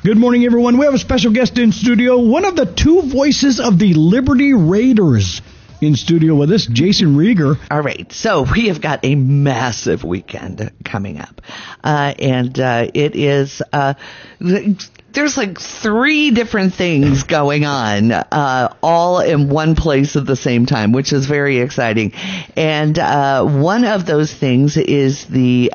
Good morning, everyone. We have a special guest in studio, one of the two voices of the Liberty Raiders in studio with us, Jason Reager. All right, so we have got a massive weekend coming up, and it is there's like 3 different things going on, all in one place at the same time, which is very exciting. And one of those things is the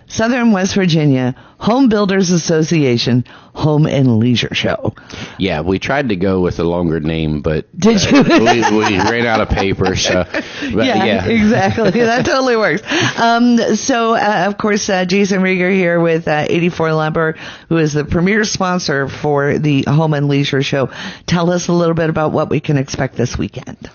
Southern West Virginia Home Builders Association Home and Leisure Show. Yeah, we tried to go with a longer name, but Did you? we ran out of paper. So, yeah, exactly. That totally works. So, of course, Jason Reager here with 84 Lumber, who is the premier sponsor for the Home and Leisure Show. Tell us a little bit about what we can expect this weekend.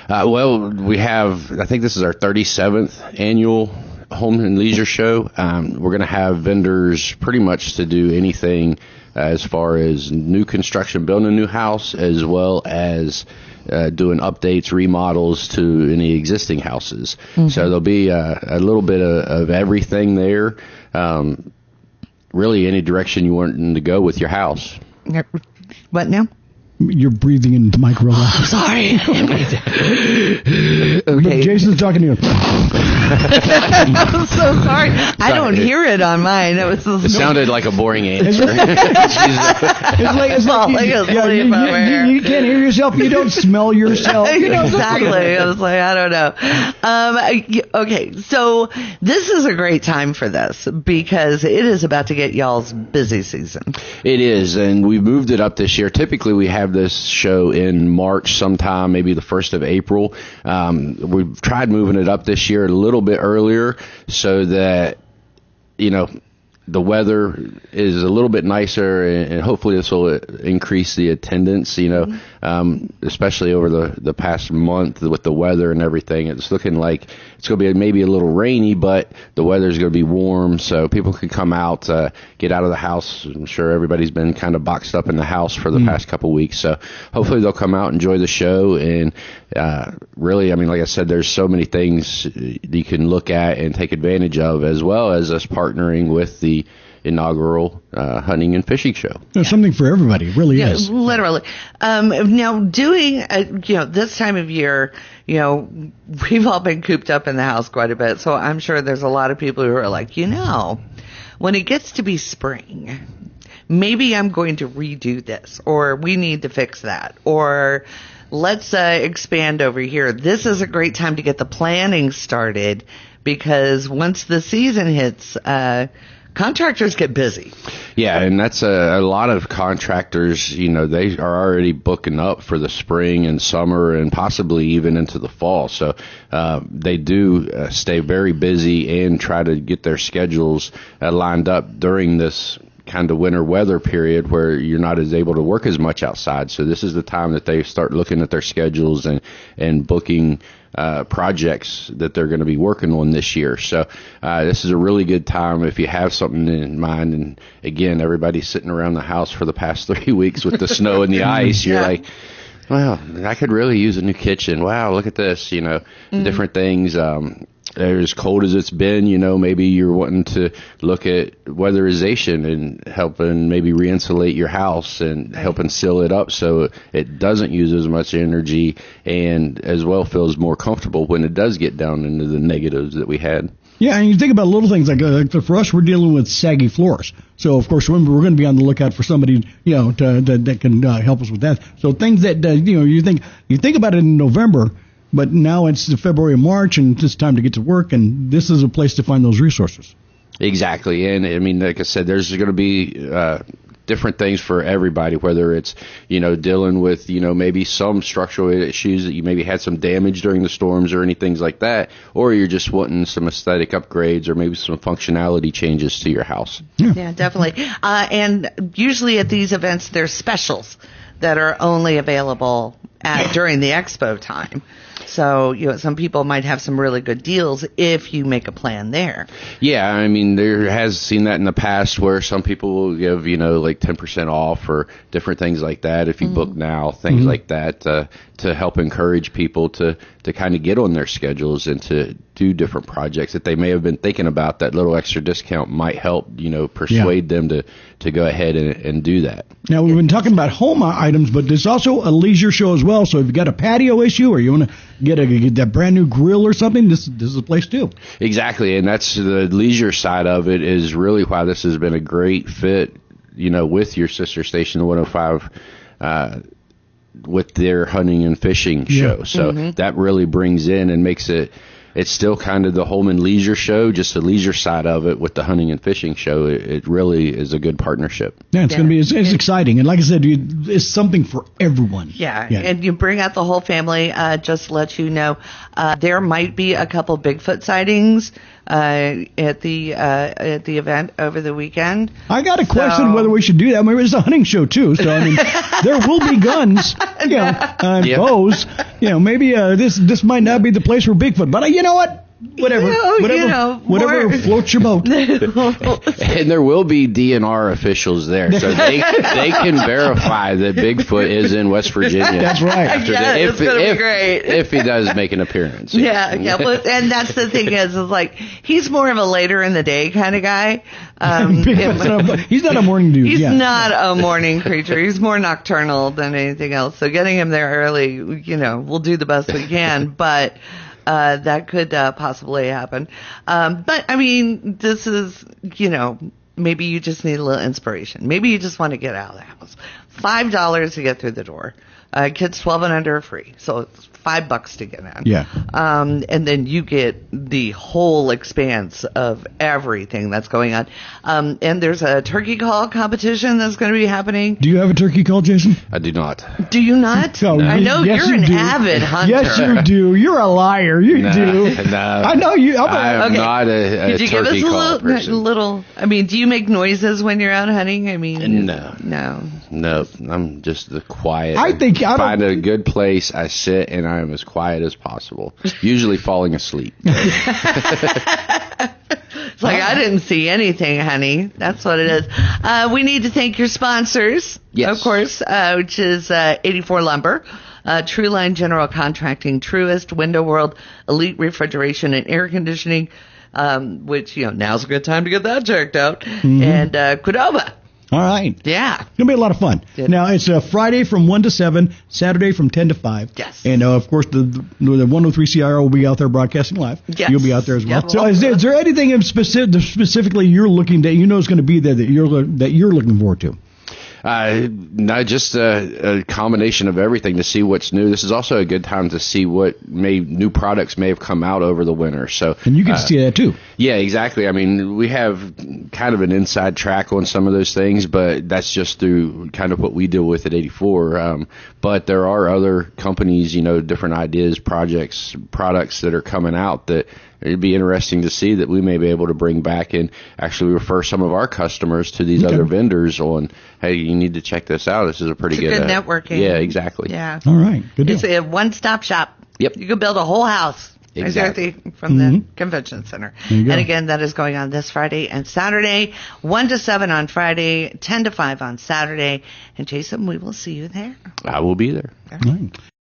Well, we have, I think this is our 37th annual Home and Leisure Show. We're going to have vendors pretty much to do anything as far as new construction, building a new house, as well as doing updates, remodels to any existing houses. Mm-hmm. So there'll be a little bit of everything there. Really any direction you want to go with your house. What now? You're breathing into the microphone. Oh, sorry. Okay. Jason's talking to you. I'm so sorry. I don't hear it on mine. It sounded like a boring answer. It's like you can't hear yourself. You don't smell yourself. Exactly. I was like, I don't know. Okay, so this is a great time for this because it is about to get y'all's busy season. It is, and we moved it up this year. Typically, we have this show in March sometime, maybe the 1st of April. We've tried moving it up this year a little bit earlier so that, the weather is a little bit nicer, and hopefully this will increase the attendance, especially over the past month with the weather and everything. It's looking like it's going to be maybe a little rainy, but the weather's going to be warm, so people can come out, get out of the house. I'm sure everybody's been kind of boxed up in the house for the past couple weeks, so hopefully they'll come out, enjoy the show, and really, like I said, there's so many things you can look at and take advantage of, as well as us partnering with the inaugural hunting and fishing show. There's something for everybody. It really is. Literally. Now, doing, this time of year, we've all been cooped up in the house quite a bit, so I'm sure there's a lot of people who are like, when it gets to be spring, maybe I'm going to redo this, or we need to fix that, or let's expand over here. This is a great time to get the planning started, because once the season hits, contractors get busy. Yeah, and that's a lot of contractors, they are already booking up for the spring and summer and possibly even into the fall. So they do stay very busy and try to get their schedules lined up during this kind of winter weather period where you're not as able to work as much outside. So this is the time that they start looking at their schedules and booking projects that they're going to be working on this year. So this is a really good time if you have something in mind. And again, everybody's sitting around the house for the past 3 weeks with the snow and the ice. You're like, well, I could really use a new kitchen. Wow, look at this, different things. As cold as it's been, maybe you're wanting to look at weatherization and helping maybe re-insulate your house and helping seal it up so it doesn't use as much energy and as well feels more comfortable when it does get down into the negatives that we had. Yeah, and you think about little things like for us, we're dealing with saggy floors. So, of course, we're going to be on the lookout for somebody, that can help us with that. So things that, you think about it in November, but now it's February and March, and it's time to get to work, and this is a place to find those resources. Exactly. And, like I said, there's going to be different things for everybody, whether it's, dealing with, maybe some structural issues that you maybe had some damage during the storms or any things like that, or you're just wanting some aesthetic upgrades or maybe some functionality changes to your house. Yeah, definitely. And usually at these events, there's specials that are only available during the expo time. So, some people might have some really good deals if you make a plan there. Yeah, there has seen that in the past where some people will give, like 10% off or different things like that if you book now, things like that, to help encourage people to kind of get on their schedules and to do different projects that they may have been thinking about, that little extra discount might help, persuade them to go ahead and do that. Now, we've been talking about home items, but there's also a leisure show as well. So if you've got a patio issue or you want to get that brand new grill or something, this is a place too. Exactly, and that's the leisure side of it is really why this has been a great fit, with your sister station, 105, with their hunting and fishing show. So that really brings in and makes it's still kind of the home and leisure show, just the leisure side of it with the hunting and fishing show. It really is a good partnership. Yeah, it's going to be, it's exciting. And like I said, it's something for everyone. Yeah, and you bring out the whole family. Just to let you know, there might be a couple Bigfoot sightings at the event over the weekend. I got a question whether we should do that. Maybe it's a hunting show too. So I mean, there will be guns, bows. Maybe this might not be the place for Bigfoot, but you know what? Whatever floats your boat. And there will be DNR officials there, so they can verify that Bigfoot is in West Virginia. That's right. It's going to be great if he does make an appearance. Yeah. Well, and that's the thing is like he's more of a later in the day kind of guy. He's not a morning dude. He's not a morning creature. He's more nocturnal than anything else. So getting him there early, we'll do the best we can, but. That could possibly happen. But, I mean, this is, maybe you just need a little inspiration. Maybe you just want to get out of the house. $5 to get through the door. Kids 12 and under are free. So it's $5 to get in. Yeah. And then you get the whole expanse of everything that's going on. And there's a turkey call competition that's going to be happening. Do you have a turkey call, Jason? I do not. Do you not? No. I know you're an avid hunter. Yes, you do. You're a liar. You do. No. I know you. I'm not a Could you give us a little? I mean, do you make noises when you're out hunting? I mean, no. I'm just the quiet. I find a good place. I sit and I'm as quiet as possible. Usually falling asleep. It's like I didn't see anything, honey. That's what it is. We need to thank your sponsors, of course, which is 84 Lumber. True Line General Contracting, Truist, Window World, Elite Refrigeration and Air Conditioning, which, now's a good time to get that checked out, and Qdoba. All right. Yeah. It's going to be a lot of fun. Now, it's Friday from 1 to 7, Saturday from 10 to 5. Yes. And, of course, the 103 CIR will be out there broadcasting live. Yes. You'll be out there as well. Yep. So is there anything specifically you're looking that is going to be there that you're looking forward to? No, just a combination of everything to see what's new. This is also a good time to see what new products may have come out over the winter. And you get to see that too. Yeah, exactly. I mean, we have kind of an inside track on some of those things, but that's just through kind of what we deal with at 84. But there are other companies, different ideas, projects, products that are coming out that it'd be interesting to see that we may be able to bring back and actually refer some of our customers to these other vendors on, hey, you need to check this out. This is a pretty good networking. Yeah, exactly. Yeah. All right. Good deal. It's a one-stop shop. Yep. You can build a whole house. Exactly. From the convention center. And again, that is going on this Friday and Saturday, 1 to 7 on Friday, 10 to 5 on Saturday. And Jason, we will see you there. I will be there. All right.